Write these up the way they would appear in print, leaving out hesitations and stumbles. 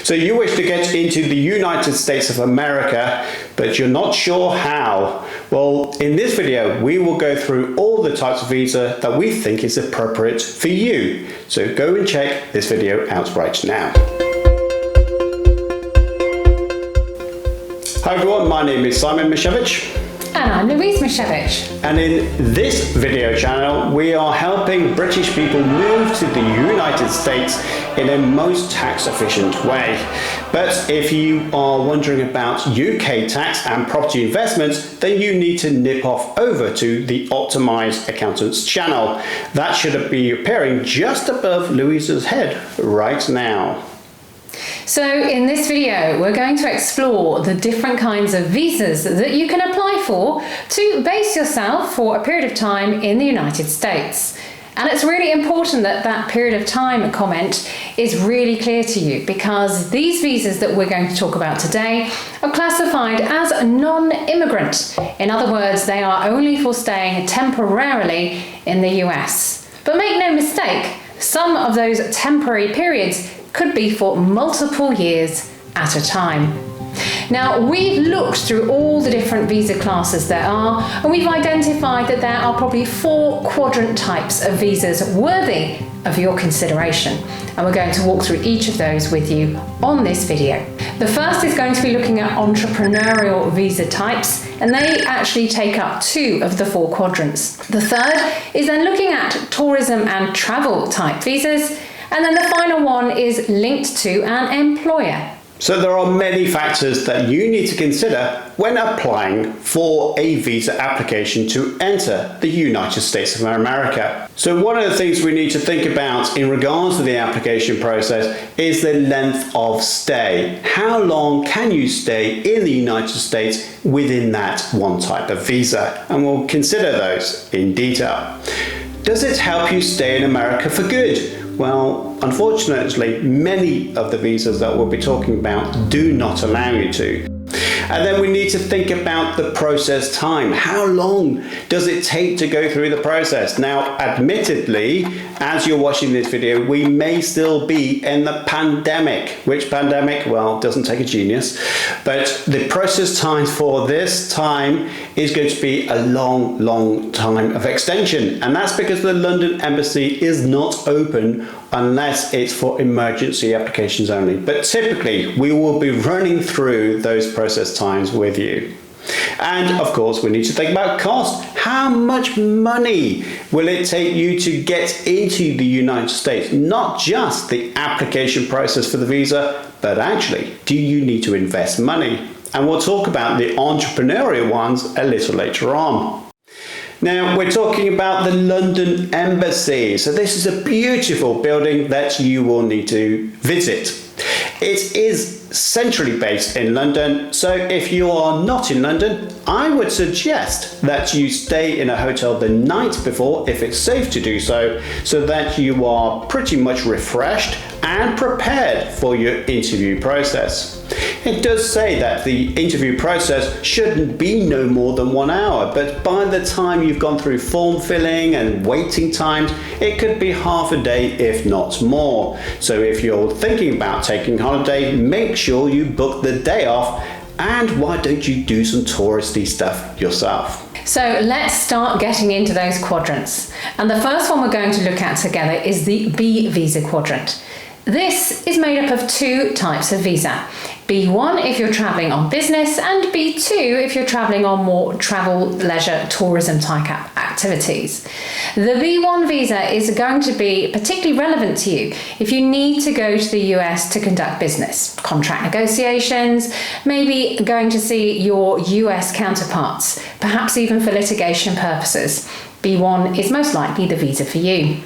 So you wish to get into the United States of America, but you're not sure how. Well, in this video, we will go through all the types of visa that we think is appropriate for you. So go and check this video out right now. Hi everyone, my name is Simon Misiewicz. And I'm Louise Misiewicz. And in this video channel, we are helping British people move to the United States in a most tax efficient way. But if you are wondering about UK tax and property investments, then you need to nip off over to the Optimised Accountants channel. That should be appearing just above Louise's head right now. So in this video, we're going to explore the different kinds of visas that you can apply for to base yourself for a period of time in the United States. And it's really important that that period of time comment is really clear to you, because these visas that we're going to talk about today are classified as non-immigrant. In other words, they are only for staying temporarily in the US. But make no mistake, some of those temporary periods could be for multiple years at a time. Now, we've looked through all the different visa classes there are, and we've identified that there are probably 4 quadrant types of visas worthy of your consideration. And we're going to walk through each of those with you on this video. The first is going to be looking at entrepreneurial visa types, and they actually take up 2 of the 4 quadrants. The third is then looking at tourism and travel type visas. And then the final one is linked to an employer. So there are many factors that you need to consider when applying for a visa application to enter the United States of America. So one of the things we need to think about in regards to the application process is the length of stay. How long can you stay in the United States within that one type of visa? And we'll consider those in detail. Does it help you stay in America for good? Well, unfortunately, many of the visas that we'll be talking about do not allow you to. And then we need to think about the process time. How long does it take to go through the process? Now, admittedly, as you're watching this video, we may still be in the pandemic. Which pandemic? Well, doesn't take a genius. But the process time for this time is going to be a long time of extension. And that's because the London Embassy is not open unless it's for emergency applications only. But typically, we will be running through those process times with you. And of course, we need to think about cost. How much money will it take you to get into the United States? Not just the application process for the visa, but actually, do you need to invest money? And we'll talk about the entrepreneurial ones a little later on. Now, we're talking about the London Embassy. So this is a beautiful building that you will need to visit. It is centrally based in London, so if you are not in London, I would suggest that you stay in a hotel the night before, if it's safe to do so, so that you are pretty much refreshed and prepared for your interview process. It does say that the interview process shouldn't be no more than 1 hour, but by the time you've gone through form filling and waiting times, it could be half a day, if not more. So if you're thinking about taking holiday, make sure you book the day off, and why don't you do some touristy stuff yourself? So let's start getting into those quadrants. And the first one we're going to look at together is the B visa quadrant. This is made up of 2 types of visa. B1 if you're traveling on business, and B2 if you're traveling on more travel, leisure, tourism type activities. The B1 visa is going to be particularly relevant to you if you need to go to the US to conduct business, contract negotiations, maybe going to see your US counterparts, perhaps even for litigation purposes. B1 is most likely the visa for you.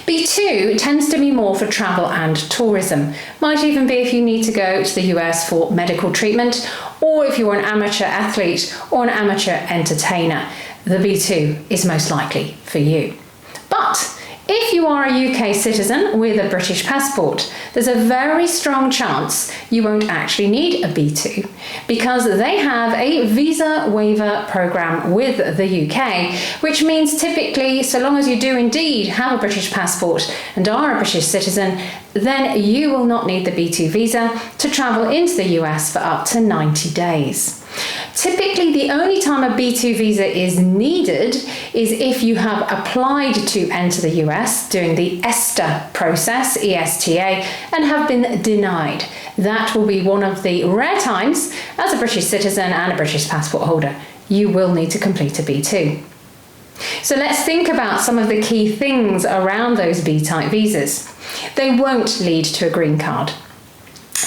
B2 tends to be more for travel and tourism. Might even be if you need to go to the US for medical treatment, or if you're an amateur athlete or an amateur entertainer. The B2 is most likely for you. But If you are a UK citizen with a British passport, there's a very strong chance you won't actually need a B2 because they have a visa waiver program with the UK, which means typically, so long as you do indeed have a British passport and are a British citizen, then you will not need the B2 visa to travel into the US for up to 90 days. Typically, the only time a B2 visa is needed is if you have applied to enter the US during the ESTA process, ESTA, and have been denied. That will be one of the rare times, as a British citizen and a British passport holder, you will need to complete a B2. So let's think about some of the key things around those B-type visas. They won't lead to a green card.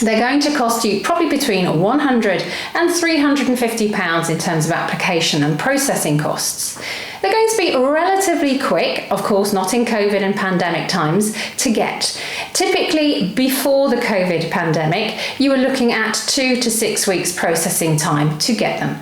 They're going to cost you probably between £100 and £350 in terms of application and processing costs. They're going to be relatively quick, of course not in COVID and pandemic times, to get. Typically before the COVID pandemic, you were looking at 2 to 6 weeks processing time to get them.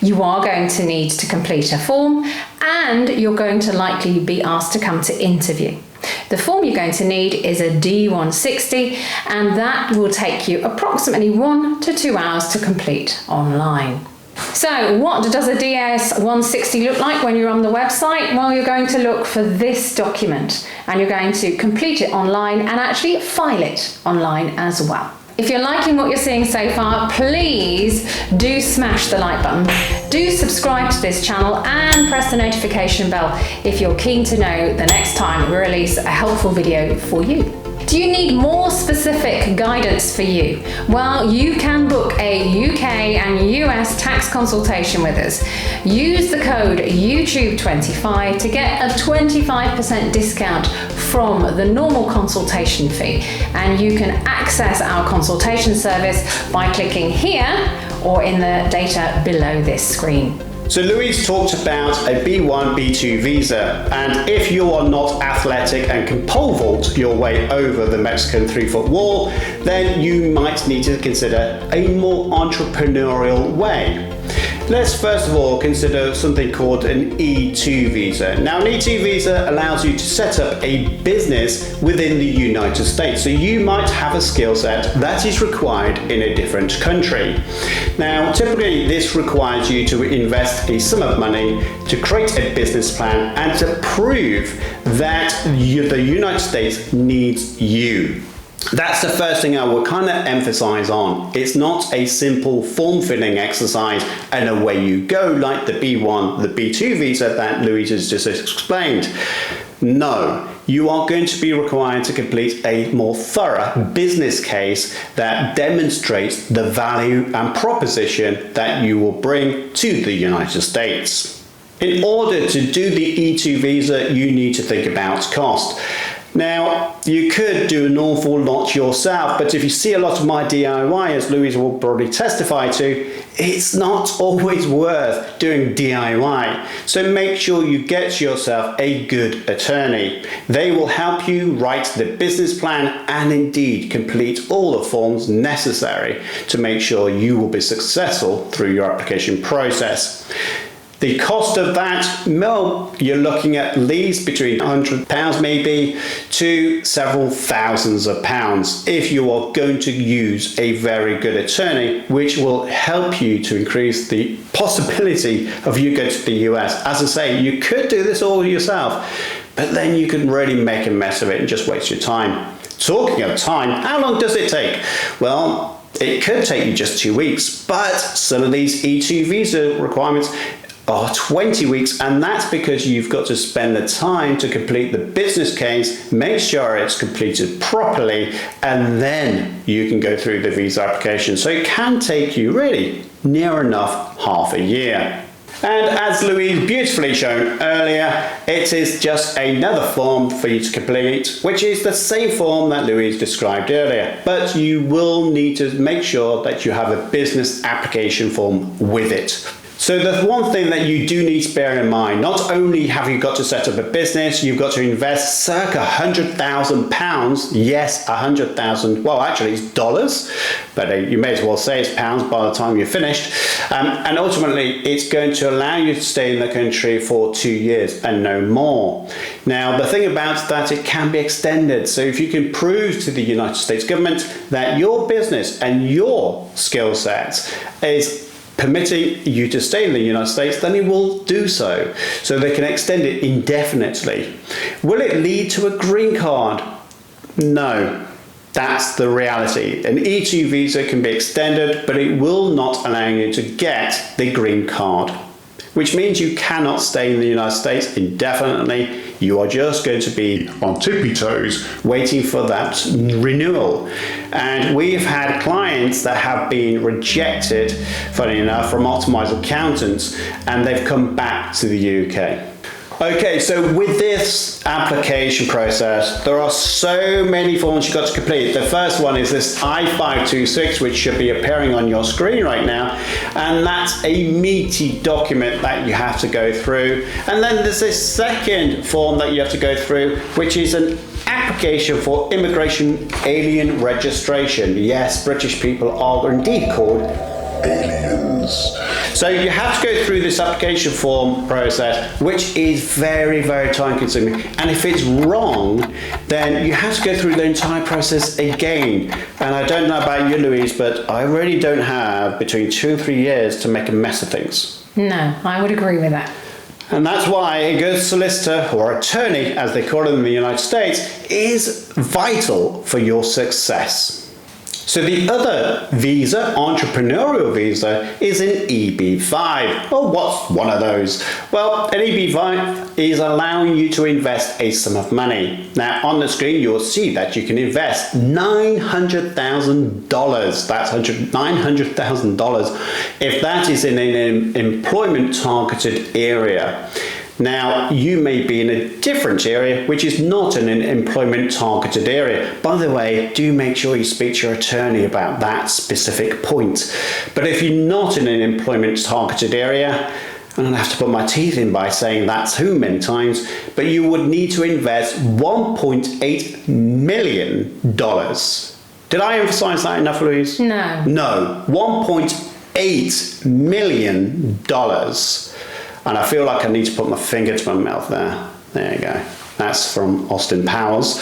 You are going to need to complete a form and you're going to likely be asked to come to interview. The form you're going to need is a D160 and that will take you approximately 1 to 2 hours to complete online. So what does a DS160 look like when you're on the website? Well, you're going to look for this document and you're going to complete it online and actually file it online as well. If you're liking what you're seeing so far, please do smash the like button, do subscribe to this channel and press the notification bell if you're keen to know the next time we release a helpful video for you. Do you need more specific guidance for you? Well, you can book a UK and US tax consultation with us. Use the code YouTube25 to get a 25% discount from the normal consultation fee. And you can access our consultation service by clicking here or in the data below this screen. So Louise talked about a B1, B2 visa, and if you are not athletic and can pole vault your way over the Mexican 3-foot wall, then you might need to consider a more entrepreneurial way. Let's first of all consider something called an E2 visa. Now, an E2 visa allows you to set up a business within the United States. So you might have a skill set that is required in a different country. Now, typically this requires you to invest a sum of money to create a business plan and to prove that the United States needs you. That's the first thing I would kind of emphasize on. It's not a simple form filling exercise and away you go like the B1, the B2 visa that Louise has just explained. No, you are going to be required to complete a more thorough business case that demonstrates the value and proposition that you will bring to the United States. In order to do the E2 visa, you need to think about cost. Now, you could do an awful lot yourself, but if you see a lot of my DIY, as Louise will probably testify to, it's not always worth doing DIY. So make sure you get yourself a good attorney. They will help you write the business plan and indeed complete all the forms necessary to make sure you will be successful through your application process. The cost of that, well, you're looking at least between £100 maybe to several thousands of pounds if you are going to use a very good attorney, which will help you to increase the possibility of you going to the US. As I say, you could do this all yourself, but then you can really make a mess of it and just waste your time. Talking of time, how long does it take? Well, it could take you just 2 weeks, but some of these E2 visa requirements are 20 weeks, and that's because you've got to spend the time to complete the business case, make sure it's completed properly, and then you can go through the visa application. So it can take you really near enough half a year. And as Louise beautifully shown earlier, it is just another form for you to complete, which is the same form that Louise described earlier, but you will need to make sure that you have a business application form with it. So the one thing that you do need to bear in mind, not only have you got to set up a business, you've got to invest circa £100,000. Yes, 100,000. Well, actually it's dollars, but you may as well say it's pounds by the time you're finished. And ultimately, it's going to allow you to stay in the country for 2 years and no more. Now, the thing about that, it can be extended. So if you can prove to the United States government that your business and your skill set is permitting you to stay in the United States, then it will do so. So they can extend it indefinitely. Will it lead to a green card? No. That's the reality. An E2 visa can be extended, but it will not allow you to get the green card, which means you cannot stay in the United States indefinitely. You are just going to be on tippy toes waiting for that renewal. And we've had clients that have been rejected, funny enough, from optimized accountants, and they've come back to the UK. Okay, so with this application process, there are so many forms you've got to complete. The first one is this I-526, which should be appearing on your screen right now, and that's a meaty document that you have to go through. And then there's this second form that you have to go through, which is an application for immigration alien registration. Yes, British people are indeed called aliens. So you have to go through this application form process, which is very, very time consuming. And if it's wrong, then you have to go through the entire process again. And I don't know about you, Louise, but I really don't have between 2 and 3 years to make a mess of things. No, I would agree with that. And that's why a good solicitor, or attorney as they call it in the United States, is vital for your success. So the other visa, entrepreneurial visa, is an EB5. Well, what's one of those? Well, an EB5 is allowing you to invest a sum of money. Now, on the screen, you'll see that you can invest $900,000. That's $900,000 if that is in an employment-targeted area. Now, you may be in a different area, which is not in an employment-targeted area. By the way, do make sure you speak to your attorney about that specific point. But if you're not in an employment-targeted area, I'm going to have to put my teeth in by saying that's who many times, but you would need to invest $1.8 million. Did I emphasize that enough, Louise? No. No, $1.8 million. And I feel like I need to put my finger to my mouth there. There you go. That's from Austin Powers.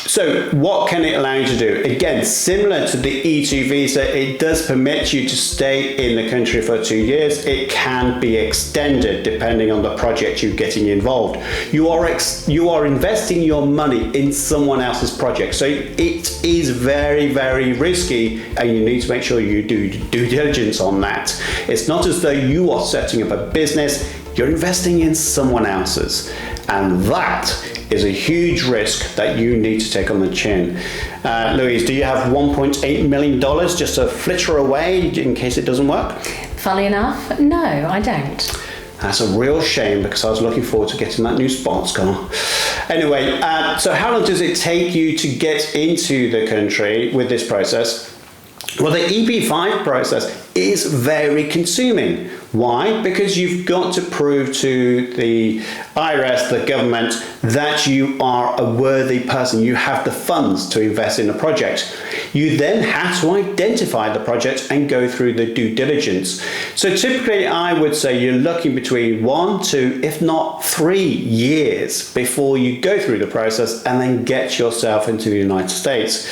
So what can it allow you to do? Again, similar to the E2 visa, it does permit you to stay in the country for 2 years. It can be extended depending on the project you're getting involved. You are investing your money in someone else's project. So it is very, very risky, and you need to make sure you do due diligence on that. It's not as though you are setting up a business, you're investing in someone else's. And that is a huge risk that you need to take on the chin. Louise, do you have $1.8 million just to flitter away in case it doesn't work? Funnily enough, no, I don't. That's a real shame, because I was looking forward to getting that new sports car. Anyway, so how long does it take you to get into the country with this process? Well, the EB5 process is very consuming. Why? Because you've got to prove to the IRS, the government, that you are a worthy person. You have the funds to invest in a project. You then have to identify the project and go through the due diligence. So typically, I would say you're looking between 1, 2, if not 3 years before you go through the process and then get yourself into the United States.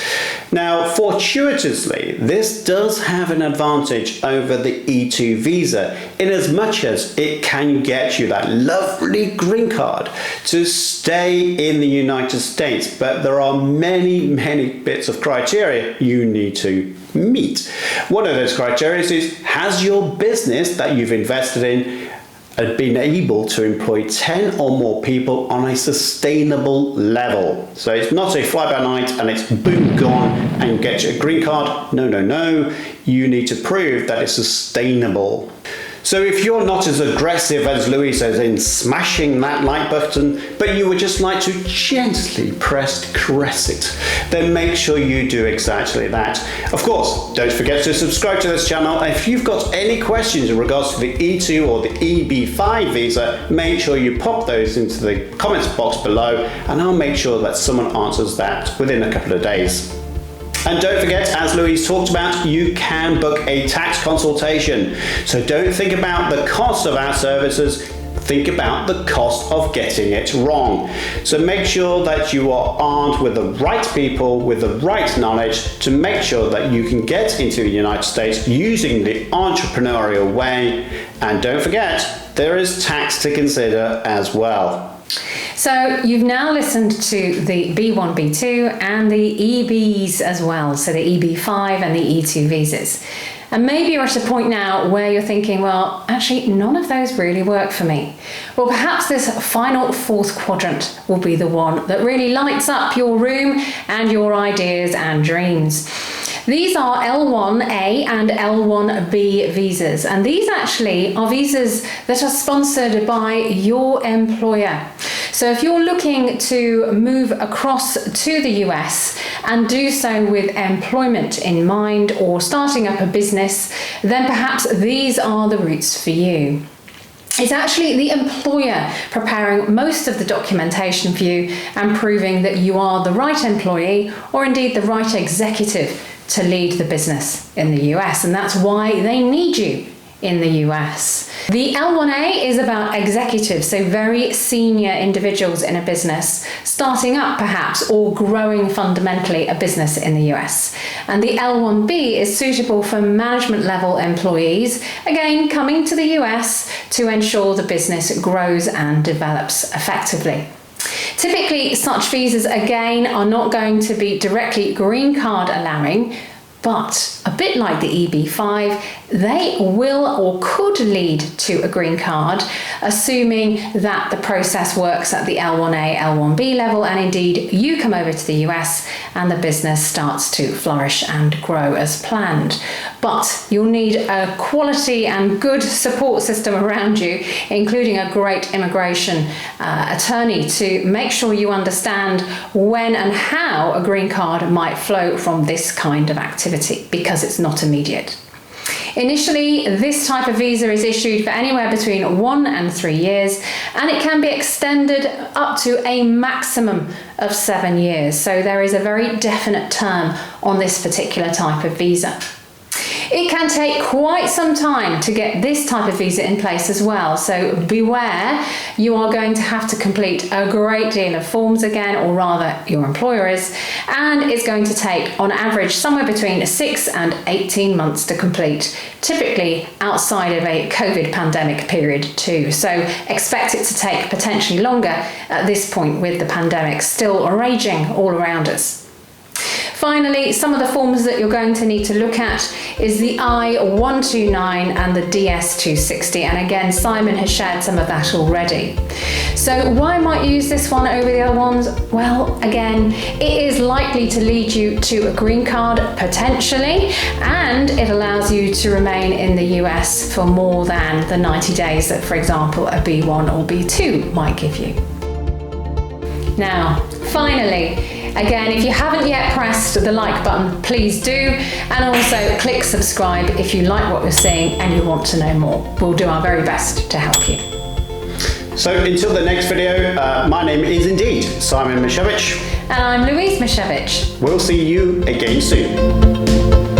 Now, fortuitously, this does have an advantage over the E2 visa, in as much as it can get you that lovely green card to stay in the United States. But there are many, many bits of criteria you need to meet. One of those criteria is, has your business that you've invested in been able to employ 10 or more people on a sustainable level? So it's not a fly-by-night and it's boom, gone and you get your green card. No, no, no. You need to prove that it's sustainable. So if you're not as aggressive as Louise as in smashing that like button, but you would just like to gently caress it, then make sure you do exactly that. Of course, don't forget to subscribe to this channel. If you've got any questions in regards to the E2 or the EB5 visa, make sure you pop those into the comments box below, and I'll make sure that someone answers that within a couple of days. And don't forget, as Louise talked about, you can book a tax consultation. So don't think about the cost of our services, think about the cost of getting it wrong. So make sure that you are armed with the right people, with the right knowledge to make sure that you can get into the United States using the entrepreneurial way. And don't forget, there is tax to consider as well. So you've now listened to the B1, B2 and the EBs as well, so the EB5 and the E2 visas. And maybe you're at a point now where you're thinking, well, actually none of those really work for me. Well, perhaps this final fourth quadrant will be the one that really lights up your room and your ideas and dreams. These are L1A and L1B visas, and these actually are visas that are sponsored by your employer. So if you're looking to move across to the US and do so with employment in mind or starting up a business, then perhaps these are the routes for you. It's actually the employer preparing most of the documentation for you and proving that you are the right employee or indeed the right executive to lead the business in the US, and that's why they need you in the US. The L1A is about executives, so very senior individuals in a business, starting up perhaps or growing fundamentally a business in the US. And the L1B is suitable for management level employees, again coming to the US to ensure the business grows and develops effectively. Typically, such visas again are not going to be directly green card allowing, but a bit like the EB5, they will or could lead to a green card, assuming that the process works at the L1A, L1B level, and indeed you come over to the US and the business starts to flourish and grow as planned. But you'll need a quality and good support system around you, including a great immigration attorney to make sure you understand when and how a green card might flow from this kind of activity, because it's not immediate. Initially, this type of visa is issued for anywhere between 1 and 3 years, and it can be extended up to a maximum of 7 years. So there is a very definite term on this particular type of visa. It can take quite some time to get this type of visa in place as well, so beware, you are going to have to complete a great deal of forms again, or rather your employer is, and it's going to take on average somewhere between 6 and 18 months to complete, typically outside of a COVID pandemic period too, so expect it to take potentially longer at this point with the pandemic still raging all around us. Finally, some of the forms that you're going to need to look at is the I-129 and the DS-260, and again Simon has shared some of that already. So why might you use this one over the other ones? Well, again, it is likely to lead you to a green card potentially, and it allows you to remain in the US for more than the 90 days that, for example, a B1 or B2 might give you. Now, finally, again, if you haven't yet pressed the like button, please do, and also click subscribe if you like what you're seeing and you want to know more. We'll do our very best to help you. So until the next video, my name is indeed Simon Misiewicz. And I'm Louise Misiewicz. We'll see you again soon.